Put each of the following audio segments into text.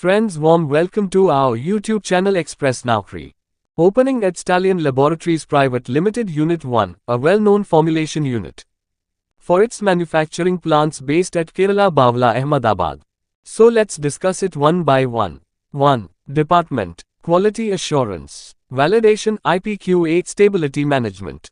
Friends, warm welcome to our YouTube channel Express Naukri. Opening at Stallion Laboratories Pvt Limited Unit 1, a well-known formulation unit for its manufacturing plants based at Kerala Bavla Ahmedabad. So let's discuss it one by one. 1. Department: Quality Assurance, Validation, IPQA, Stability Management.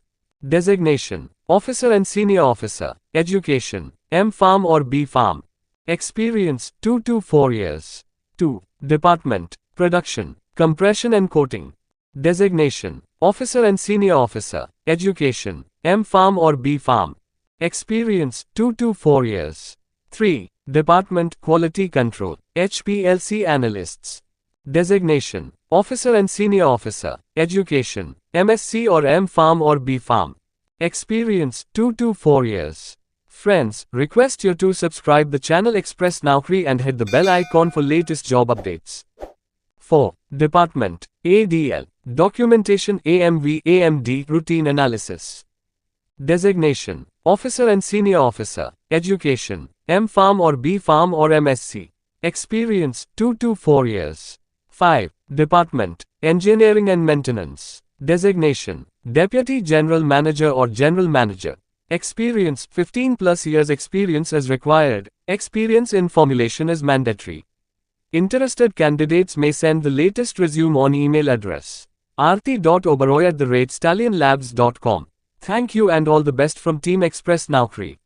Designation: Officer and Senior Officer. Education: M.Pharm or B.Pharm. Experience: 2 to 4 years. 2. Department: Production, Compression and Coating. Designation: Officer and Senior Officer. Education: M.Pharm or B.Pharm. Experience: 2 to 4 years. 3. Department: Quality Control, HPLC Analysts. Designation: Officer and Senior Officer. Education: M.Sc or M.Pharm or B.Pharm. Experience: 2 to 4 years. Friends, request you to subscribe the channel Express Naukri and hit the bell icon for latest job updates. 4. Department: ADL, Documentation, AMV, AMD, Routine Analysis. Designation: Officer and Senior Officer. Education: M.Pharm or B.Pharm or M.Sc. Experience: 2 to 4 years. 5. Department: Engineering and Maintenance. Designation: Deputy General Manager or General Manager. Experience: 15 plus years experience is required. Experience in formulation is mandatory. Interested candidates may send the latest resume on email address aarti.oberoi@stallionlabs.com. Thank you and all the best from Team Express Naukri.